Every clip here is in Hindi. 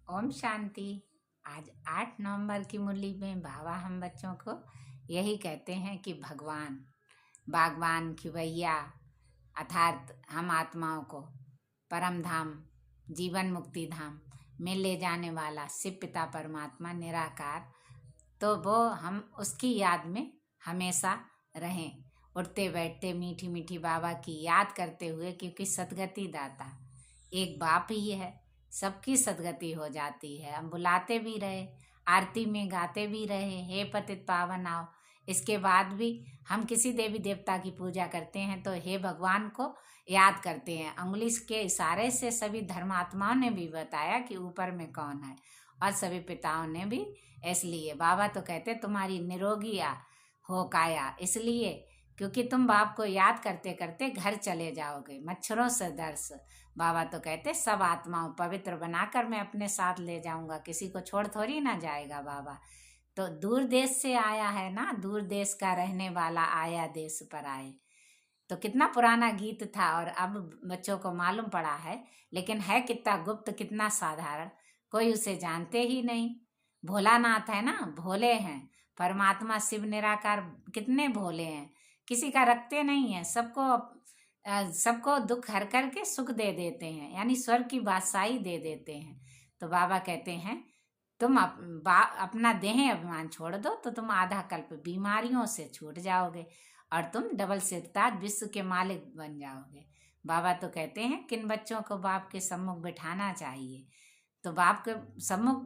ओम शांति। आज 8 नवंबर की मुरली में बाबा हम बच्चों को यही कहते हैं कि भगवान बागवान खिवैया अर्थात हम आत्माओं को परम धाम जीवन मुक्ति धाम में ले जाने वाला शिव पिता परमात्मा निराकार, तो वो हम उसकी याद में हमेशा रहें, उठते बैठते मीठी मीठी बाबा की याद करते हुए, क्योंकि सदगति दाता एक बाप ही है। सबकी सदगति हो जाती है। हम बुलाते भी रहे, आरती में गाते भी रहे, हे पतित पावन आओ। इसके बाद भी हम किसी देवी देवता की पूजा करते हैं तो हे भगवान को याद करते हैं। अंगुली के इशारे से सभी धर्मात्माओं ने भी बताया कि ऊपर में कौन है, और सभी पिताओं ने भी। इसलिए बाबा तो कहते तुम्हारी निरोगी हो काया, इसलिए क्योंकि तुम बाप को याद करते करते घर चले जाओगे मच्छरों से दर्श। बाबा तो कहते सब आत्माओं पवित्र बनाकर मैं अपने साथ ले जाऊंगा, किसी को छोड़ थोड़ी ना जाएगा बाबा। तो दूर देश से आया है ना, दूर देश का रहने वाला आया देश पर आए। तो कितना पुराना गीत था और अब बच्चों को मालूम पड़ा है, लेकिन है कितना गुप्त, कितना साधारण, कोई उसे जानते ही नहीं। भोलानाथ है ना, भोले हैं। परमात्मा शिव निराकार कितने भोले हैं, किसी का रखते नहीं है, सबको दुख हर करके सुख दे देते हैं, यानी स्वर्ग की बादशाही दे देते हैं। तो बाबा कहते हैं तुम अपना देह अभिमान छोड़ दो तो तुम आधा कल्प बीमारियों से छूट जाओगे और तुम डबल सिरताज विश्व के मालिक बन जाओगे। बाबा तो कहते हैं किन बच्चों को बाप के सम्मुख बिठाना चाहिए, तो बाप के सम्मुख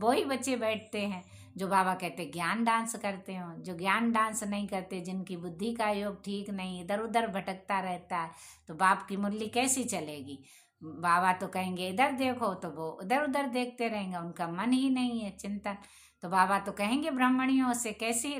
वही बच्चे बैठते हैं जो बाबा कहते ज्ञान डांस करते हो। जो ज्ञान डांस नहीं करते, जिनकी बुद्धि का योग ठीक नहीं, इधर उधर भटकता रहता है, तो बाप की मुरली कैसी चलेगी। बाबा तो कहेंगे इधर देखो तो वो उधर उधर देखते रहेंगे, उनका मन ही नहीं है चिंतन। तो बाबा तो कहेंगे ब्राह्मणियों से कैसी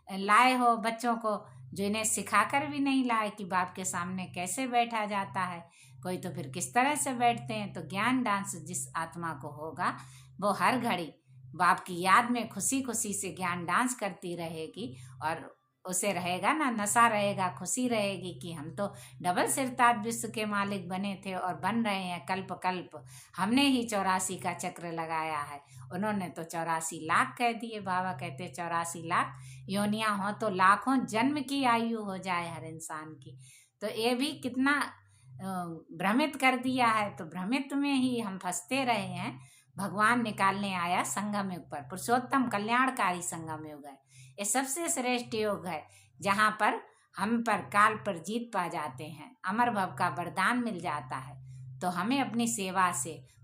लाए हो बच्चों को, जो इन्हें सिखाकर भी नहीं लाए कि बाप के सामने कैसे बैठा जाता है। कोई तो फिर किस तरह से बैठते हैं। तो ज्ञान डांस जिस आत्मा को होगा वो हर घड़ी बाप की याद में खुशी खुशी से ज्ञान डांस करती रहेगी, और उसे रहेगा ना, नशा रहेगा, खुशी रहेगी कि हम तो डबल सिरताज विश्व के मालिक बने थे और बन रहे हैं कल्प कल्प। हमने ही 84 का चक्र लगाया है, उन्होंने तो 84 लाख कह दिए। बाबा कहते 84 लाख योनियां हो तो लाखों जन्म की आयु हो जाए हर इंसान की। तो ये भी कितना भ्रमित कर दिया है। तो भ्रमित में ही हम फंसते रहे हैं। भगवान निकालने आया संगम युग पर, पुरुषोत्तम कल्याणकारी संगम युग है। ये सबसे श्रेष्ठ योग है जहाँ पर हम पर काल पर जीत पा जाते हैं, अमर भव का वरदान मिल जाता है। तो हमें अपनी सेवा से